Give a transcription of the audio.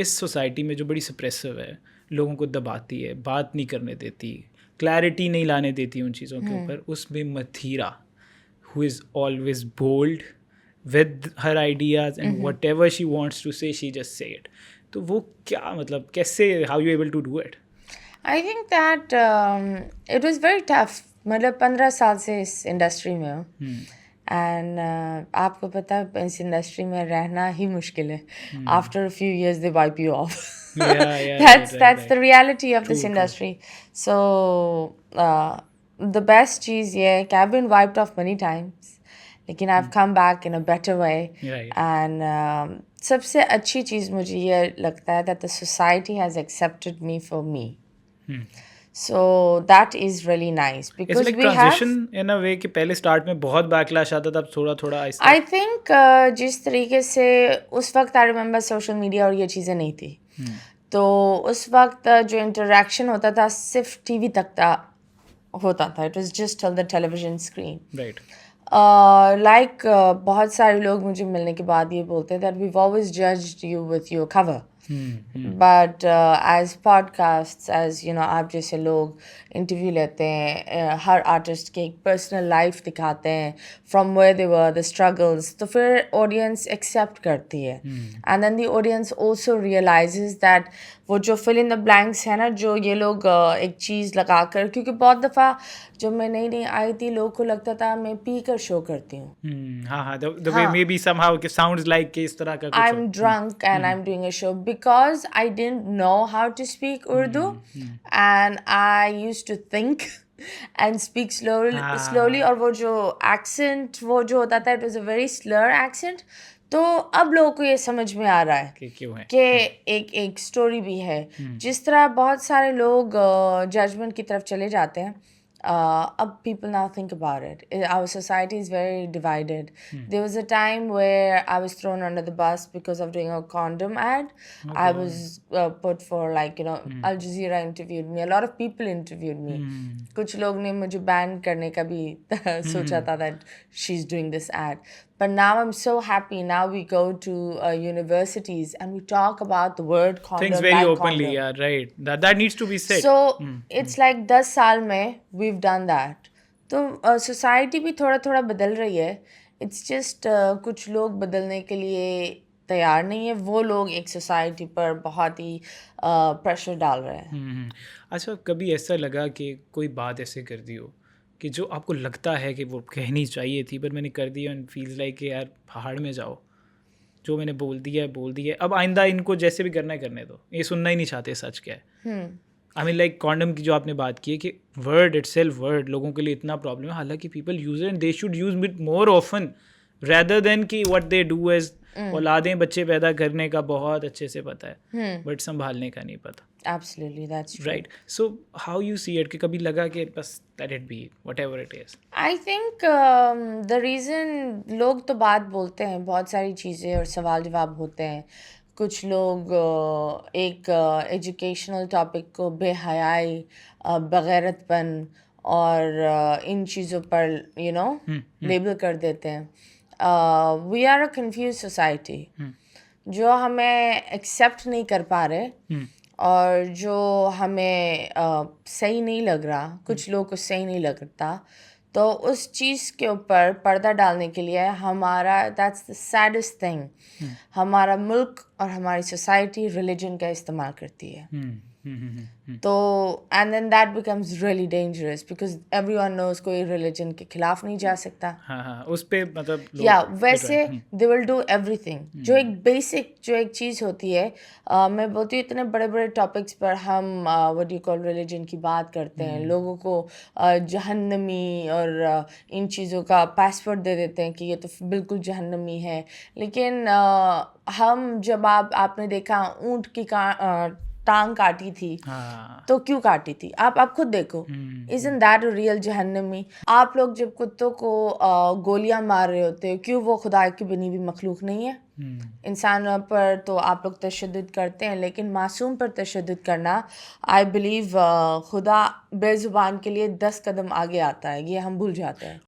इस सोसाइटी में जो बड़ी सप्रेसिव है, लोगों को दबाती है, बात नहीं करने देती, क्लैरिटी नहीं लाने देती उन चीज़ों के ऊपर, उसमें Mathira who is always bold with her ideas and whatever she wants to say she just say it. तो वो क्या मतलब कैसे, how you able to do it? I think that it was very tough. मतलब 15 साल से इस इंडस्ट्री में हूँ एंड आपको पता है इस इंडस्ट्री में रहना ही मुश्किल है. After a few years they wipe you of. That's the reality of this industry. So the best चीज़ ये है कि I've been wiped off many times, लेकिन I've come back in a better way. And सबसे अच्छी चीज़ मुझे ये लगता है that the society has accepted me for me. So that is really nice because it's like we transition have in a way कि पहले start में बहुत बैकलैश आता था, अब थोड़ा थोड़ा आहिस्ता. I think जिस तरीके से उस वक्त I remember सोशल मीडिया और ये चीज़ें नहीं थी, तो उस वक्त जो इंटरेक्शन होता था सिर्फ टीवी तक था होता था. It was just on the television screen. Right. Like बहुत सारे लोग मुझे मिलने के बाद ये बोलते हैं that we always judged you with your cover. But as podcast as you know आप जैसे लोग इंटरव्यू लेते हैं, हर आर्टिस्ट के एक पर्सनल लाइफ दिखाते हैं from where they were the struggles, तो फिर ऑडियंस एक्सेप्ट करती है. And then the audience also realises that वो जो फिल इन द ब्लैंक्स है ना, जो ये लोग एक चीज़ लगा कर, क्योंकि बहुत दफ़ा जब मैं नई नई आई थी लोग को लगता था मैं पी कर शो करती हूँ. हाँ, the way maybe somehow it sounds like कि इस तरह का कुछ हो. I'm drunk and I'm doing a show because I didn't know how to speak Urdu and I used to think and speak slowly और वो जो accent वो जो होता था, it was a very slur accent. तो अब लोगों को ये समझ में आ रहा है कि क्यों है, कि एक स्टोरी भी है. जिस तरह बहुत सारे लोग जजमेंट की तरफ चले जाते हैं, अब people now think about it. Our society is very divided. There was a time where I was thrown under the bus because of doing a condom ad. I was put for like, you know, Al Jazeera interviewed me. A lot of people interviewed me. कुछ लोग ने मुझे ban करने का भी सोचा था that she's doing this ad. But now I'm so happy. Now we go to universities and we talk about the word condom. things very like openly. condom. Yeah, right. That needs to be said. So it's like 10 साल में we've done that. तो society भी थोड़ा थोड़ा बदल रही है. It's just कुछ लोग बदलने के लिए तैयार नहीं है. वो लोग एक सोसाइटी पर बहुत ही प्रेशर डाल रहे हैं. अच्छा, कभी ऐसा लगा कि कोई बात ऐसे कर दी हो कि जो आपको लगता है कि वो कहनी चाहिए थी पर मैंने कर दी एंड फील्स लाइक कि यार पहाड़ में जाओ, जो मैंने बोल दिया है, अब आइंदा इनको जैसे भी करना है करने दो, ये सुनना ही नहीं चाहते सच क्या है. आई मीन लाइक कॉन्डम की जो आपने बात की है कि वर्ड इटसेल्फ वर्ड लोगों के लिए इतना प्रॉब्लम है, हालांकि people use and they should use it more often rather than कि व्हाट दे डू एज औलादें बच्चे पैदा करने का बहुत अच्छे से पता है बट संभालने का नहीं पता. Absolutely, that's true. Right. So how you see it कि कभी लगा कि बस let it be whatever it is? I think the reason लोग तो बात बोलते हैं, बहुत सारी चीज़ें और सवाल जवाब होते हैं. कुछ लोग एक एजुकेशनल टॉपिक को बेहयाई, बगैरतपन और इन चीज़ों पर यू नो लेबल कर देते हैं. We are a confuse society जो हमें एक्सेप्ट नहीं कर पा रहे और जो हमें सही नहीं लग रहा, कुछ लोगों को सही नहीं लगता, तो उस चीज़ के ऊपर पर्दा डालने के लिए हमारा दैट्स द सैडेस्ट थिंग, हमारा मुल्क और हमारी सोसाइटी रिलीजन का इस्तेमाल करती है. तो and then that becomes really dangerous because everyone knows कोई रिलीजन के खिलाफ नहीं जा सकता. हाँ, उस पे मतलब या वैसे दे विल डू एवरीथिंग. जो एक बेसिक जो एक चीज़ होती है, मैं बोलती हूँ इतने बड़े बड़े टॉपिक्स पर हम व्हाट यू कॉल रिलीजन की बात करते हैं, लोगों को जहन्नमी और इन चीज़ों का पासवर्ड दे देते हैं कि ये तो बिल्कुल जहन्नमी है. लेकिन हम जब आपने देखा ऊँट की टांग काटी थी, तो क्यों काटी थी? आप खुद देखो. Isn't that a real जहन्नमी? आप लोग जब कुत्तों को गोलियां मार रहे होते हो, क्यों वो खुदा की बनी हुई मखलूक नहीं है? इंसानों पर तो आप लोग तशद्दुद करते हैं, लेकिन मासूम पर तशद्दुद करना आई बिलीव खुदा बेजुबान के लिए 10 कदम आगे आता है, ये हम भूल जाते हैं.